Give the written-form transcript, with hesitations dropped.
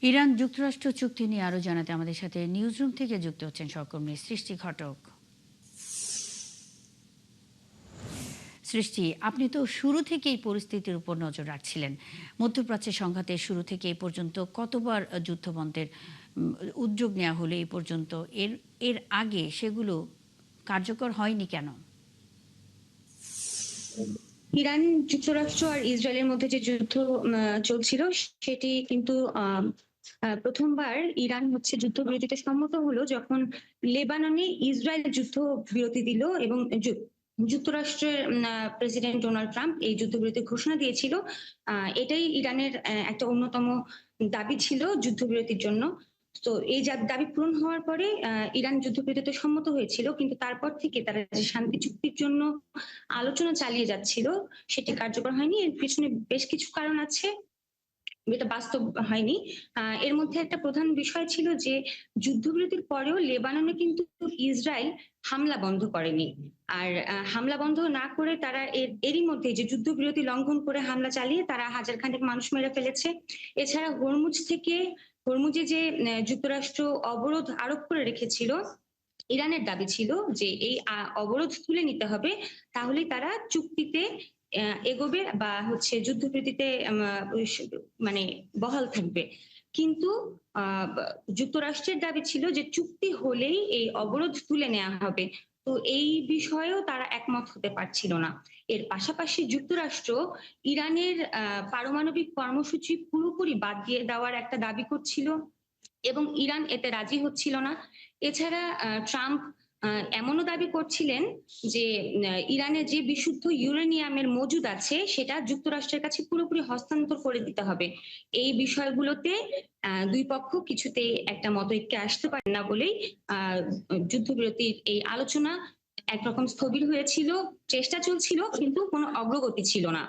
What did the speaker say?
Iran যুক্তরাষ্ট্র চুক্তি নিয়ে আরো জানাতে আমাদের সাথে নিউজরুম থেকে যুক্ত হচ্ছেন সহকর্মী সৃষ্টি ঘটক। সৃষ্টি, আপনি তো শুরু থেকেই পরিস্থিতির উপর নজর রাখছিলেন। মধ্যপ্রাচ্যের সংঘাতের শুরু থেকে এই পর্যন্ত কতবার যুদ্ধবন্ধের উদ্যোগ নেওয়া হলো এই পর্যন্ত, এর এর আগে সেগুলো কার্যকর হয়নি কেন? ইরান, যুক্তরাষ্ট্র আর ইসরায়েলের মধ্যে যে যুদ্ধ চলছিল সেটি কিন্তু প্রথমবার ইরান যুদ্ধবিরতিতে সম্মত হলো যখন লেবাননে ইসরায়েল যুদ্ধবিরতি দিল এবং যুক্তরাষ্ট্রের প্রেসিডেন্ট ডোনাল্ড ট্রাম্প এই যুদ্ধবিরতি ঘোষণা দিয়েছিল। এটাই ইরানের একটা অন্যতম দাবি ছিল যুদ্ধবিরতির জন্য। তো এই দাবি পূরণ হওয়ার পরে ইরান যুদ্ধবিরতিতে সম্মত হয়েছিল, কিন্তু তারপর থেকে তারা যে শান্তি চুক্তির জন্য আলোচনা চালিয়ে যাচ্ছিল সেটি কার্যকর হয়নি। এর পিছনে বেশ কিছু কারণ আছে, এটা বাস্তব হয়নি। এর মধ্যে একটা প্রধান বিষয় ছিল যে যুদ্ধবিরতির পরেও লেবাননে কিন্তু ইসরায়েল হামলা বন্ধ করেনি। আর হামলা বন্ধ না করে তারা এরই মধ্যে যে যুদ্ধবিরতি লঙ্ঘন করে হামলা চালিয়ে তারা হাজার খানেক মানুষ মেরে ফেলেছে। এছাড়া হরমুজে যে যুক্তরাষ্ট্র অবরোধ আরোপ করে রেখেছিল, ইরানের দাবি ছিল যে এই অবরোধ তুলে নিতে হবে, তাহলেই তারা চুক্তিতে এগোবে বা যুদ্ধবিরতিতে মানে বহাল থাকবে। কিন্তু যুক্তরাষ্ট্রের দাবি ছিল যে চুক্তি হলেই এই অবরোধ তুলে নেওয়া হবে। তো এই বিষয়েও তারা একমত হতে পারছিল না। এর পাশাপাশি যুক্তরাষ্ট্র ইরানের পারমাণবিক কর্মসূচি পুরোপুরি বাদ দিয়ে দেওয়ার একটা দাবি করছিল এবং ইরান এতে রাজি হচ্ছিল না। এছাড়া ট্রাম্প এমনও দাবি করছিলেন যে ইরানের যে বিশুদ্ধ ইউরেনিয়ামের মজুদ আছে সেটা যুক্তরাষ্ট্রের কাছে পুরোপুরি হস্তান্তর করে দিতে হবে। এই বিষয়গুলোতে দুই পক্ষ কিছুতেই একটা মতৈক্যে আসতে পারে না বলেই যুদ্ধবিরতির এই আলোচনা একরকম স্থবির হয়েছিল। চেষ্টা চলছিল কিন্তু কোনো অগ্রগতি ছিল না।